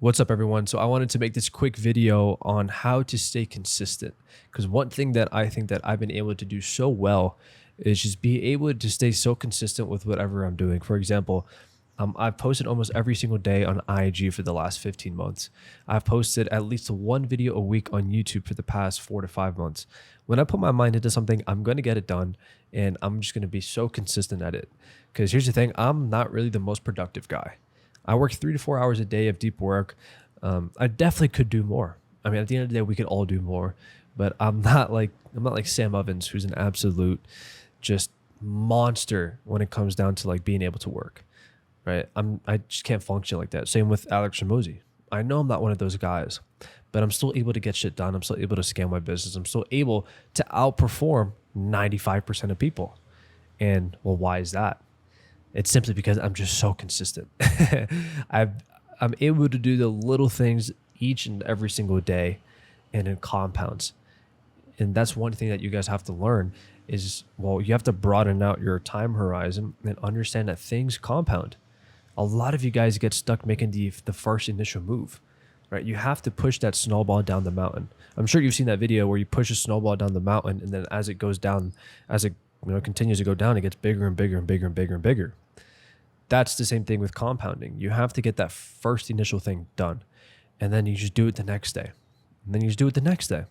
What's up, everyone? So I wanted to make this quick video on how to stay consistent, because one thing that I think that I've been able to do so well is just be able to stay so consistent with whatever I'm doing. For example, I've posted almost every single day on IG for the last 15 months. I've posted at least one video a week on YouTube for the past 4 to 5 months. When I put my mind into something, I'm going to get it done, and I'm just going to be so consistent at it. Because here's the thing, I'm not really the most productive guy. I work 3 to 4 hours a day of deep work. I definitely could do more. I mean, at the end of the day, we could all do more, but I'm not like Sam Ovens, who's an absolute just monster when it comes down to like being able to work, right? I just can't function like that. Same with alexhormozi. I know I'm not one of those guys, but I'm still able to get shit done. I'm still able to scale my business. I'm still able to outperform 95% of people. And well, why is that? It's simply because I'm just so consistent. I'm able to do the little things each and every single day, and in compounds. And that's one thing that you guys have to learn is, well, you have to broaden out your time horizon and understand that things compound. A lot of you guys get stuck making the first initial move, right? You have to push that snowball down the mountain. I'm sure you've seen that video where you push a snowball down the mountain, and then as it goes down, as it continues to go down, it gets bigger and bigger and bigger and bigger and bigger. That's the same thing with compounding. You have to get that first initial thing done, and then you just do it the next day, and then you just do it the next day.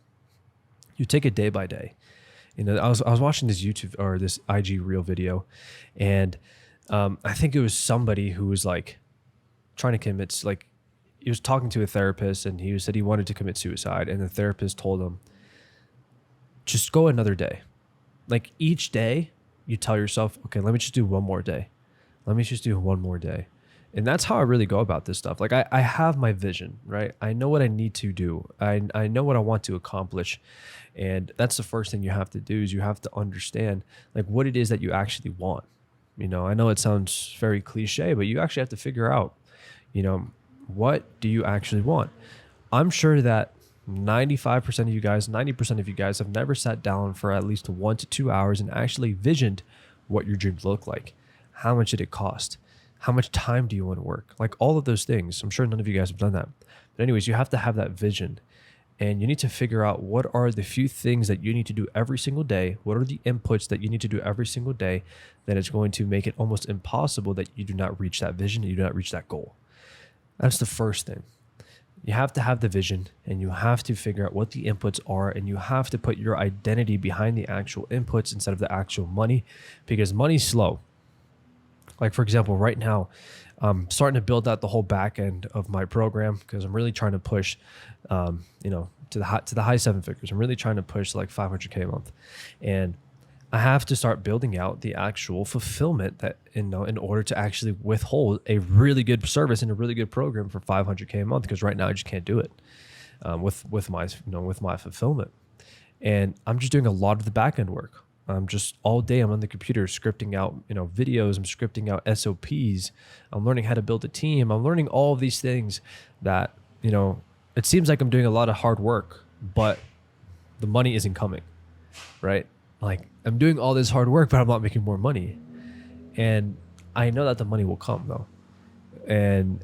You take it day by day. I was watching this YouTube or this IG reel video, and I think it was somebody who was like trying to commit, like he was talking to a therapist, and he said he wanted to commit suicide, and the therapist told him, just go another day. Like each day you tell yourself, okay, let me just do one more day. Let me just do one more day. And that's how I really go about this stuff. Like I have my vision, right? I know what I need to do. I know what I want to accomplish. And that's the first thing you have to do is you have to understand like what it is that you actually want. I know it sounds very cliche, but you actually have to figure out, what do you actually want? I'm sure that 95% of you guys, 90% of you guys have never sat down for at least 1 to 2 hours and actually visioned what your dreams look like. How much did it cost? How much time do you want to work? Like all of those things. I'm sure none of you guys have done that. But anyways, you have to have that vision, and you need to figure out what are the few things that you need to do every single day. What are the inputs that you need to do every single day that is going to make it almost impossible that you do not reach that vision, and you do not reach that goal. That's the first thing. You have to have the vision, and you have to figure out what the inputs are, and you have to put your identity behind the actual inputs instead of the actual money, because money's slow. Like for example, right now, I'm starting to build out the whole back end of my program because I'm really trying to push, to the high 7 figures. I'm really trying to push like 500K a month, and I have to start building out the actual fulfillment that in order to actually withhold a really good service and a really good program for 500K a month. Because right now I just can't do it with my fulfillment, and I'm just doing a lot of the back end work. I'm just all day I'm on the computer scripting out, videos. I'm scripting out SOPs. I'm learning how to build a team. I'm learning all of these things that, it seems like I'm doing a lot of hard work, but the money isn't coming, right? Like I'm doing all this hard work, but I'm not making more money. And I know that the money will come though. And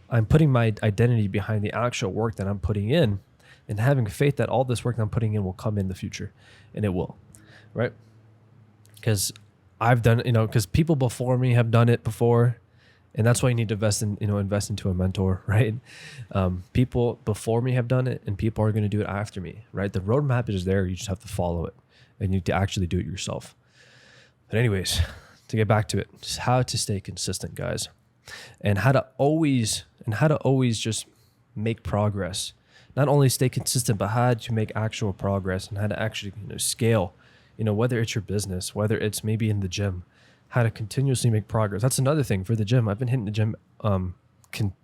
I'm putting my identity behind the actual work that I'm putting in, and having faith that all this work that I'm putting in will come in the future, and it will. Right? Because I've done, because people before me have done it before, and that's why you need to invest into a mentor, right? People before me have done it, and people are going to do it after me, right? The roadmap is there. You just have to follow it, and you need to actually do it yourself. But anyways, to get back to it, just how to stay consistent, guys, and how to always just make progress. Not only stay consistent, but how to make actual progress, and how to actually scale. Whether it's your business, whether it's maybe in the gym, how to continuously make progress. That's another thing for the gym. I've been hitting the gym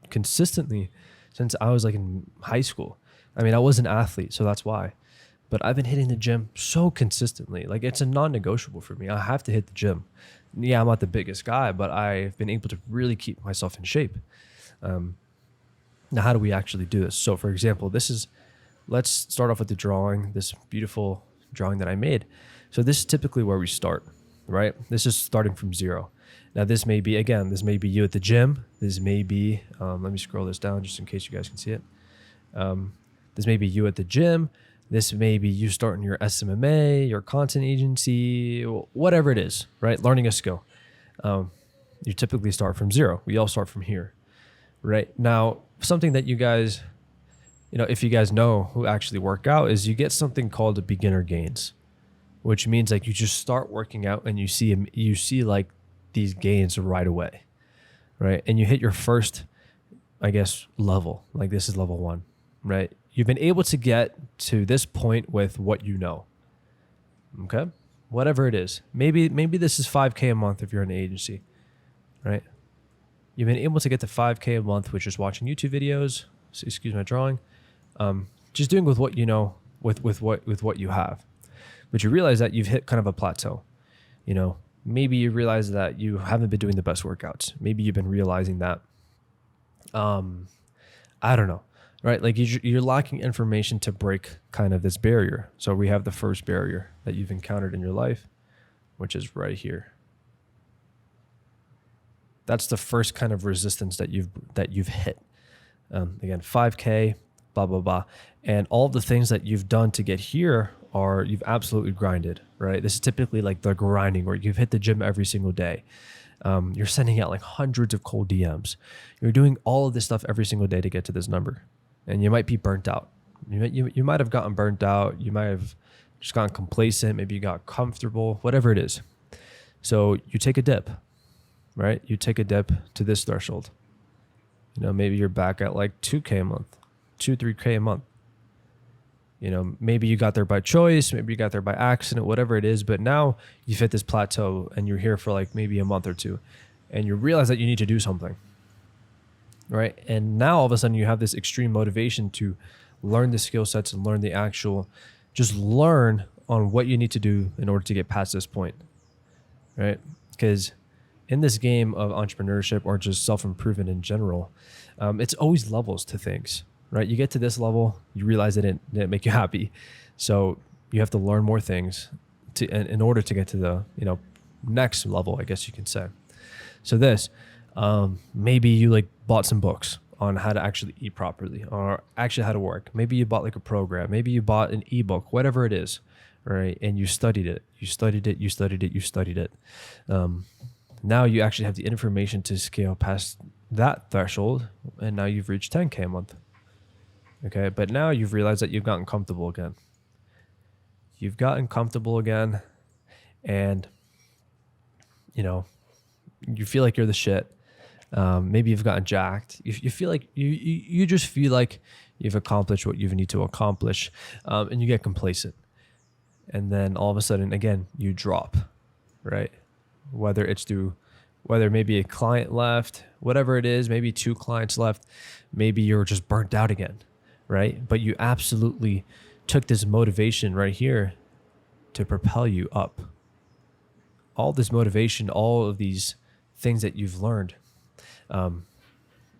consistently since I was like in high school. I mean, I was an athlete, so that's why. But I've been hitting the gym so consistently. Like it's a non-negotiable for me. I have to hit the gym. Yeah, I'm not the biggest guy, but I've been able to really keep myself in shape. Now, how do we actually do this? So for example, let's start off with the drawing, this beautiful drawing that I made. So this is typically where we start, right? This is starting from zero. Now this may be, again, this may be you at the gym. This may be, let me scroll this down just in case you guys can see it. This may be you at the gym. This may be you starting your SMMA, your content agency, whatever it is, right? Learning a skill. You typically start from zero. We all start from here, right? Now, something that you guys, if you guys know who actually work out, is you get something called a beginner gains, which means like you just start working out and you see like these gains right away, right? And you hit your first, I guess, level. Like this is level 1, right? You've been able to get to this point with what you know. Okay? Whatever it is. Maybe this is 5K a month if you're an agency, right? You've been able to get to 5K a month with just watching YouTube videos. So excuse my drawing. Just doing with what you know, with what you have. But you realize that you've hit kind of a plateau. Maybe you realize that you haven't been doing the best workouts. Maybe you've been realizing that, I don't know, right? Like you're lacking information to break kind of this barrier. So we have the first barrier that you've encountered in your life, which is right here. That's the first kind of resistance that you've hit. Again, 5K, blah, blah, blah. And all the things that you've done to get here you've absolutely grinded, right? This is typically like the grinding where you've hit the gym every single day. You're sending out like hundreds of cold DMs. You're doing all of this stuff every single day to get to this number. And you might be burnt out. You might have gotten burnt out. You might have just gotten complacent. Maybe you got comfortable, whatever it is. So you take a dip, right? You take a dip to this threshold. Maybe you're back at like 2K a month, 3K a month. Maybe you got there by choice, maybe you got there by accident, whatever it is, but now you've hit this plateau and you're here for like maybe a month or two and you realize that you need to do something, right? And now all of a sudden you have this extreme motivation to learn the skill sets and learn just learn on what you need to do in order to get past this point, right? Because in this game of entrepreneurship or just self-improvement in general, it's always levels to things. Right? You get to this level, you realize it didn't make you happy. So you have to learn more things in order to get to the, next level, I guess you can say. So this, maybe you like bought some books on how to actually eat properly or actually how to work. Maybe you bought like a program, maybe you bought an ebook, whatever it is, right? And you studied it. Now you actually have the information to scale past that threshold. And now you've reached 10K a month. Okay, but now you've realized that you've gotten comfortable again. And, you feel like you're the shit. Maybe you've gotten jacked. You feel like you just feel like you've accomplished what you need to accomplish, and you get complacent. And then all of a sudden, again, you drop, right? Whether maybe a client left, whatever it is, maybe 2 clients left, maybe you're just burnt out again. Right? But you absolutely took this motivation right here to propel you up. All this motivation, all of these things that you've learned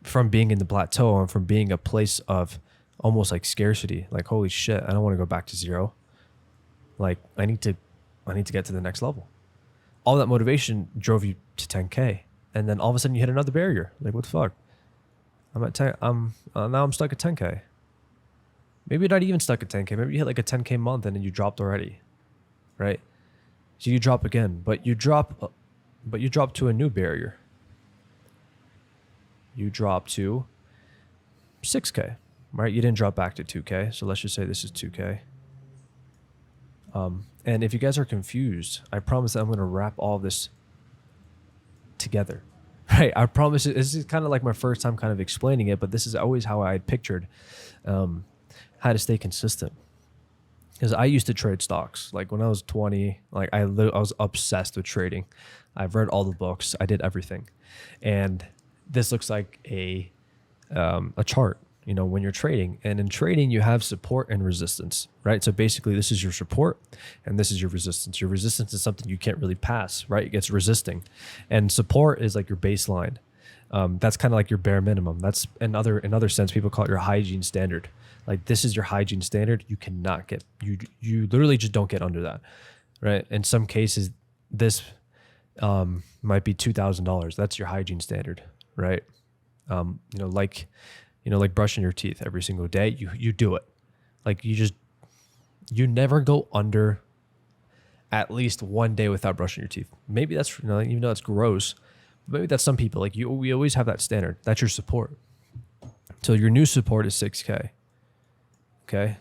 from being in the plateau and from being a place of almost like scarcity, like, holy shit, I don't want to go back to zero. Like I need to get to the next level. All that motivation drove you to 10K. And then all of a sudden you hit another barrier. Like, what the fuck? I'm at 10, now I'm stuck at 10K. Maybe you're not even stuck at 10K. Maybe you hit like a 10K month and then you dropped already, right? So you drop again, but you drop to a new barrier. You drop to 6K, right? You didn't drop back to 2K. So let's just say this is 2K. And if you guys are confused, I promise that I'm going to wrap all of this together, right? I promise this is kind of like my first time kind of explaining it, but this is always how I had pictured, how to stay consistent. Because I used to trade stocks. Like when I was 20, like I was obsessed with trading. I've read all the books. I did everything. And this looks like a chart, when you're trading. And in trading, you have support and resistance, right? So basically this is your support and this is your resistance. Your resistance is something you can't really pass, right? It gets resisting. And support is like your baseline. That's kind of like your bare minimum. That's in other sense, people call it your hygiene standard. Like this is your hygiene standard. You cannot get, you literally just don't get under that, right? In some cases, this might be $2,000. That's your hygiene standard, right? You know, like brushing your teeth every single day. You do it. Like you never go under at least one day without brushing your teeth. Maybe that's, you know, even though that's gross, but maybe that's some people. Like we always have that standard. That's your support. So your new support is 6K. Okay.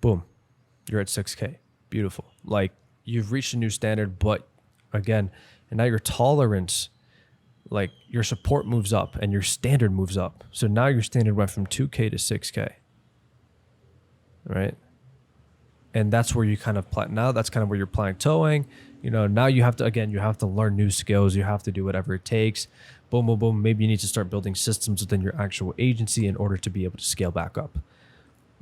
Boom. You're at 6K. Beautiful. Like you've reached a new standard, but again, and now your tolerance, like your support moves up and your standard moves up. So now your standard went from 2K to 6K. Right. And that's where you kind of now that's kind of where you're plateauing. You know, now you have to learn new skills. You have to do whatever it takes. Boom, boom, boom. Maybe you need to start building systems within your actual agency in order to be able to scale back up.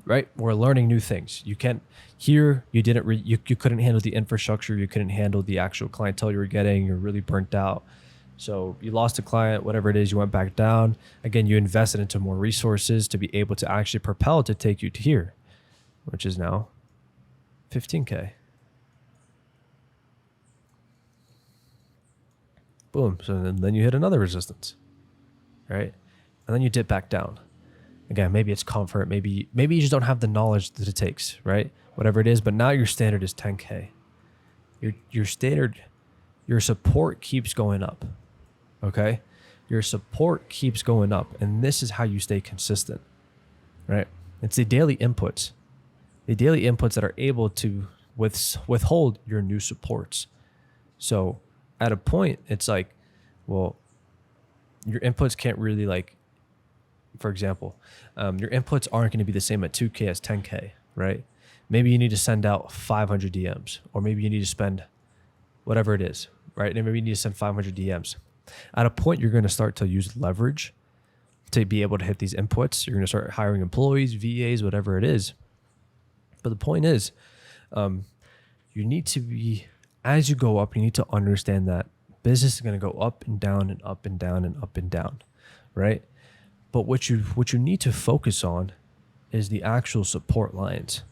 Right? We're learning new things. You can't here. You didn't. You couldn't handle the infrastructure. You couldn't handle the actual clientele you were getting. You're really burnt out. So you lost a client, whatever it is. You went back down. Again, you invested into more resources to be able to actually propel to take you to here, which is now 15K. Boom. So then you hit another resistance, right? And then you dip back down. Again, maybe it's comfort. Maybe you just don't have the knowledge that it takes, right? Whatever it is. But now your standard is 10K. Your standard, your support keeps going up. Okay? Your support keeps going up. And this is how you stay consistent, right? It's the daily inputs. The daily inputs that are able to withhold your new supports. So at a point, it's like, well, your inputs can't really like, for example, your inputs aren't going to be the same at 2K as 10K, right? Maybe you need to send out 500 DMs, or maybe you need to spend whatever it is, right? And maybe you need to send 500 DMs. At a point, you're going to start to use leverage to be able to hit these inputs. You're going to start hiring employees, VAs, whatever it is. But the point is, you need to be, as you go up, you need to understand that business is going to go up and down and up and down and up and down, right? But what you need to focus on is the actual support lines.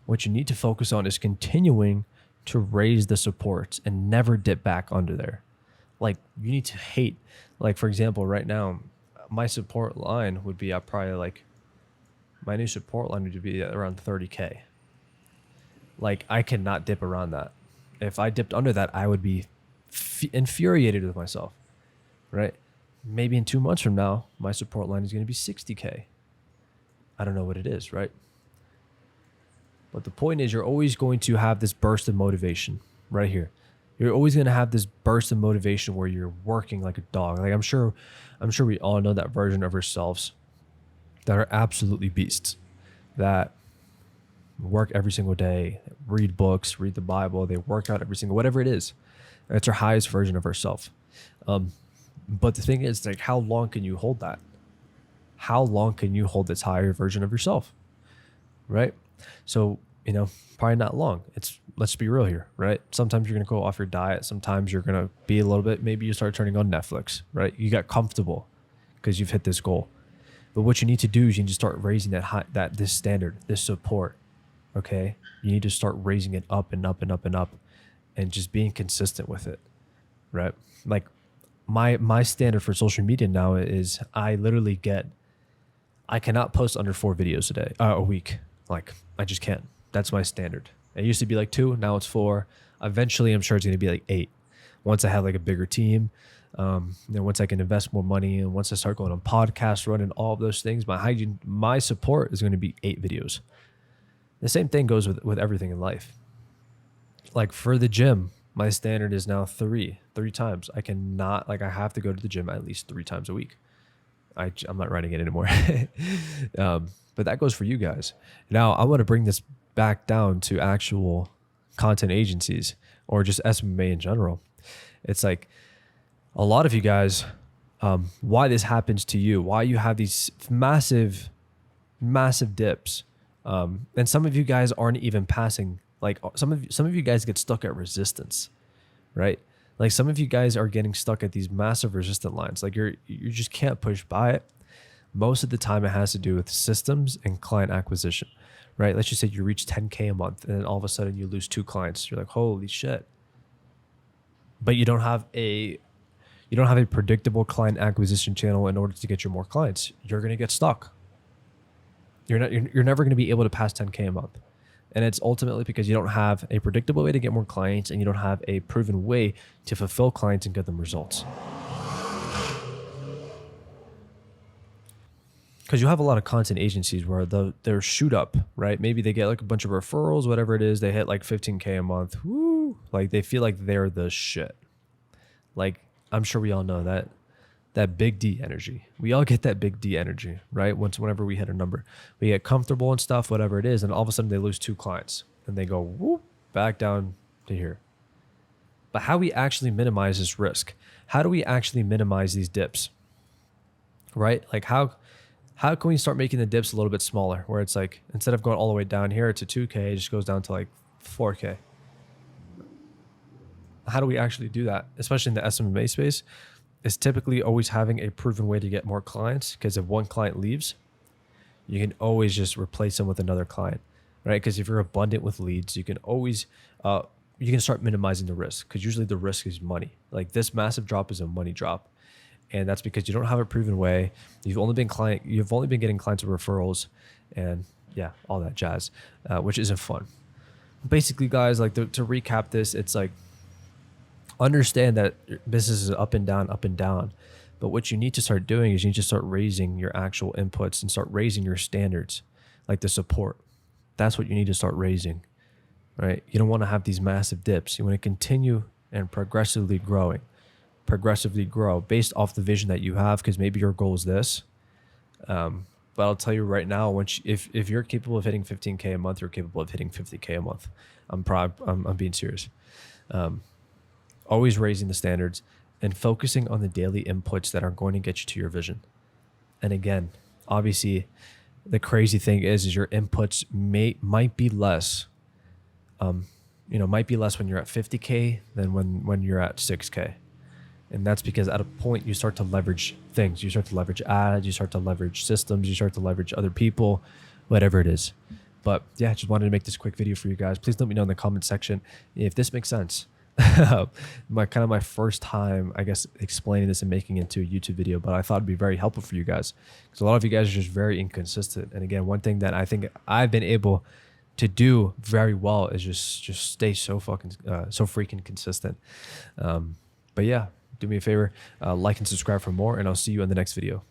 What you need to focus on is continuing to raise the supports and never dip back under there. Like you need to hate, like for example, right now, my support line would be probably like, my new support line would be around 30K. Like I cannot dip around that. If I dipped under that, I would be infuriated with myself, right? Maybe in 2 months from now, my support line is going to be 60K. I don't know what it is, right? But the point is, you're always going to have this burst of motivation right here. You're always going to have this burst of motivation where you're working like a dog. Like I'm sure we all know that version of ourselves that are absolutely beasts, that work every single day, read books, read the Bible, they work out every single, whatever it is. That's our highest version of ourselves. But the thing is, like, how long can you hold that? How long can you hold this higher version of yourself? Right? So, you know, probably not long. Let's be real here, right? Sometimes you're going to go off your diet. Sometimes you're going to be a little bit, maybe you start turning on Netflix, right? You got comfortable because you've hit this goal. But what you need to do is you need to start raising this standard, this support. Okay. You need to start raising it up and up and up and up and just being consistent with it. Right. Like my standard for social media now is I cannot post under 4 videos a week. Like I just can't. That's my standard. It used to be like 2. Now it's 4. Eventually I'm sure it's going to be like 8. Once I have like a bigger team, once I can invest more money and once I start going on podcasts, running all of those things, my support is going to be 8 videos. The same thing goes with everything in life. Like for the gym, my standard is now 3 times. I have to go to the gym at least 3 times a week. I'm not writing it anymore. But that goes for you guys. Now I want to bring this back down to actual content agencies or just SMA in general. It's like a lot of you guys, why this happens to you, why you have these massive dips. And some of you guys aren't even passing, like some of you guys get stuck at resistance, right? Like some of you guys are getting stuck at these massive resistant lines. Like you just can't push by it. Most of the time it has to do with systems and client acquisition, right? Let's just say you reach 10K a month and then all of a sudden you lose 2 clients. You're like, holy shit. But you don't have a predictable client acquisition channel in order to get you more clients. You're going to get stuck. You're never going to be able to pass 10K a month. And it's ultimately because you don't have a predictable way to get more clients and you don't have a proven way to fulfill clients and get them results. Because you have a lot of content agencies where they're shoot up, right? Maybe they get like a bunch of referrals, whatever it is. They hit like 15K a month. Woo! Like they feel like they're the shit. Like I'm sure we all know that big D energy. We all get that big D energy, right? Whenever we hit a number, we get comfortable and stuff, whatever it is. And all of a sudden they lose 2 clients and they go whoop, back down to here. But how we actually minimize this risk? How do we actually minimize these dips? Right? Like how can we start making the dips a little bit smaller where it's like, instead of going all the way down here to 2K, it just goes down to like 4K. How do we actually do that? Especially in the SMMA space, is typically always having a proven way to get more clients. Because if one client leaves, you can always just replace them with another client, right? Because if you're abundant with leads, you can always, you can start minimizing the risk, because usually the risk is money. Like this massive drop is a money drop. And that's because you don't have a proven way. You've only been getting clients with referrals and yeah, all that jazz, which isn't fun. Basically guys, like to recap this, it's like, understand that business is up and down. But what you need to start doing is you need to start raising your actual inputs and start raising your standards, like the support. That's what you need to start raising, right? You don't want to have these massive dips. You want to continue and progressively grow based off the vision that you have, because maybe your goal is this. But I'll tell you right now, if you're capable of hitting 15K a month, you're capable of hitting 50K a month. I'm being serious. Always raising the standards and focusing on the daily inputs that are going to get you to your vision. And again, obviously, the crazy thing is your inputs might be less. Might be less when you're at 50K than when you're at 6K. And that's because at a point you start to leverage things. You start to leverage ads, you start to leverage systems, you start to leverage other people, whatever it is. But yeah, just wanted to make this quick video for you guys. Please let me know in the comment section if this makes sense. my first time, I guess, explaining this and making it into a YouTube video, but I thought it'd be very helpful for you guys, because a lot of you guys are just very inconsistent. And again, one thing that I think I've been able to do very well is just stay so freaking consistent. But yeah, do me a favor, like and subscribe for more, and I'll see you in the next video.